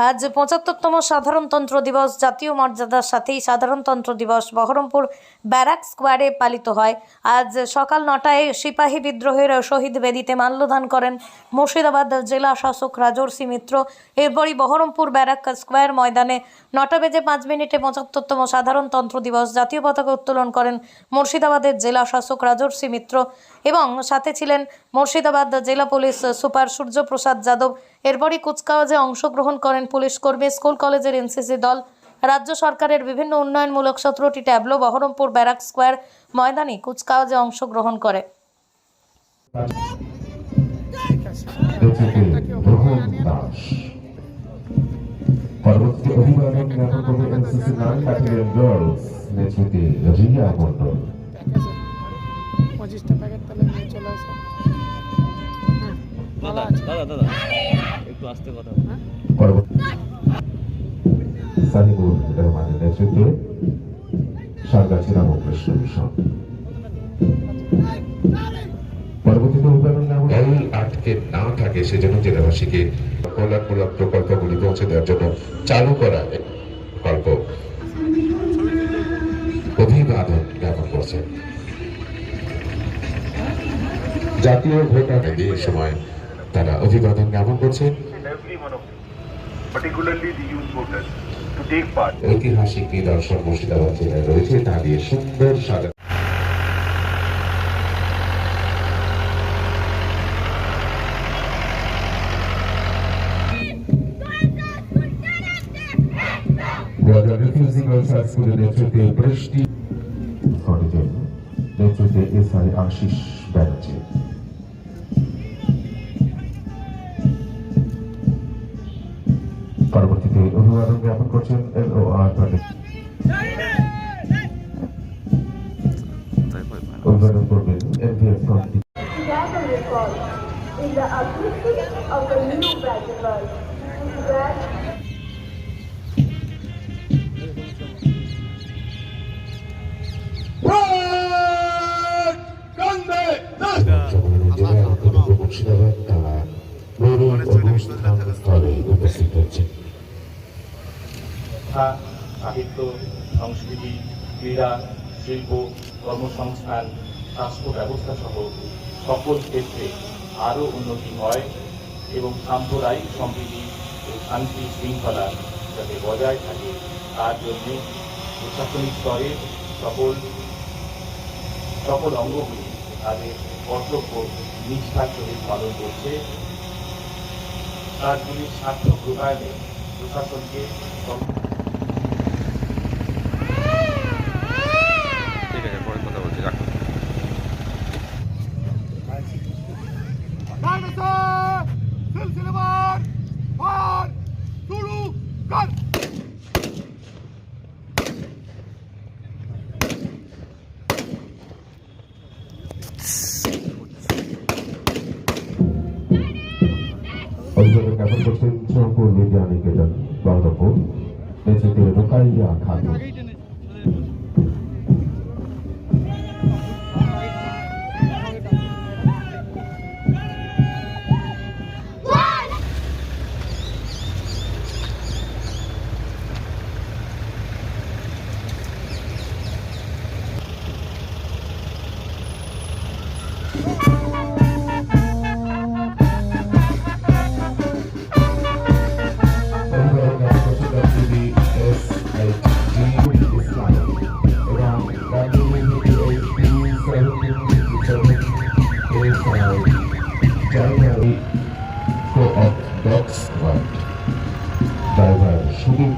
আজ ৭৫তম সাধারণতন্ত্র দিবস। জাতীয় মর্যাদার সাথেই সাধারণতন্ত্র দিবস বহরমপুর ব্যারাক স্কোয়ারে পালিত হয়। আজ সকাল ৯টায় সিপাহী বিদ্রোহের শহীদ বেদিতে মাল্যদান করেন মুর্শিদাবাদ জেলা শাসক রাজর্ষি মিত্র। এরপরই বহরমপুর ব্যারাক স্কোয়ার ময়দানে ৯টা বেজে ৫ মিনিটে ৭৫তম সাধারণতন্ত্র দিবস জাতীয় পতাকা উত্তোলন করেন মুর্শিদাবাদের জেলা শাসক রাজর্ষি মিত্র এবং সাথে ছিলেন মুর্শিদাবাদ জেলা পুলিশ সুপার সূর্যপ্রসাদ যাদব। এরপরই কুচকাওয়াজে অংশগ্রহণ করেন পুলিশ কর্মী, স্কুল কলেজের এনসিসি দল, রাজ্য সরকারের বিভিন্ন উন্নয়নমূলক ১৭টি ট্যাবলো বহরমপুর ব্যারাক স্কোয়ার ময়দানে কুচকাওয়াজে অংশগ্রহণ করে। পরবর্তী অভিবাদন জ্ঞাপন করবে এনসিসি নারী ব্যাটালিয়ন গার্লস নেতৃত্বে রিয়া মণ্ডল। ২৫টা প্যাকেট তাহলে নিয়ে চলে আসো। দাদা একটু আস্তে কথা। পরবর্তী সাহিবুর রহমানের নেতৃত্বে সারগাছি রামকৃষ্ণ মিশন। পরবর্তীতে অভিবাদন আটকে না থাকে সেজন্য জেলাবাসীকে কল্যাণমূলক প্রকল্পগুলি পৌঁছে দেওয়ার জন্য চালু করা প্রকল্প অভিবাদন জ্ঞাপন করছে। জাতীয় ভোটার এই সময় তারা অভিবাদন জ্ঞাপন করছেন। ঐতিহাসিক নিদর্শন মুর্শিদাবাদ জেলায় রয়েছে, তা দিয়ে সুন্দর সাজা। নেতৃত্বে বৃষ্টি নেতৃত্বে এসআই আশিস ব্যানার্জি। পরবর্তীতে অভিবাদন জ্ঞাপন করছেন এলওআর অভিবাদন করবেন এনভিএফ কমিটি। সাহিত্য, সংস্কৃতি, ক্রীড়া, শিল্প, কর্মসংস্থান, স্বাস্থ্য ব্যবস্থা সহ সকল ক্ষেত্রে আরও উন্নতি হয় এবং সাম্প্রদায়িক সম্প্রীতি ও শান্তি শৃঙ্খলা যাতে বজায় থাকে তার জন্যে প্রশাসনিক স্তরে সকল অঙ্গগুলি তাদের কর্তব্য নিষ্ঠার সহিত পালন করছে। কাজগুলির সার্থক রূপায়ণে প্রশাসনকে অভিযোগ জ্ঞাপন করছেন চৌপুর বিদ্যা নিকেতন বহরমপুর নেতৃত্বে রোকাইয়া খাতুন।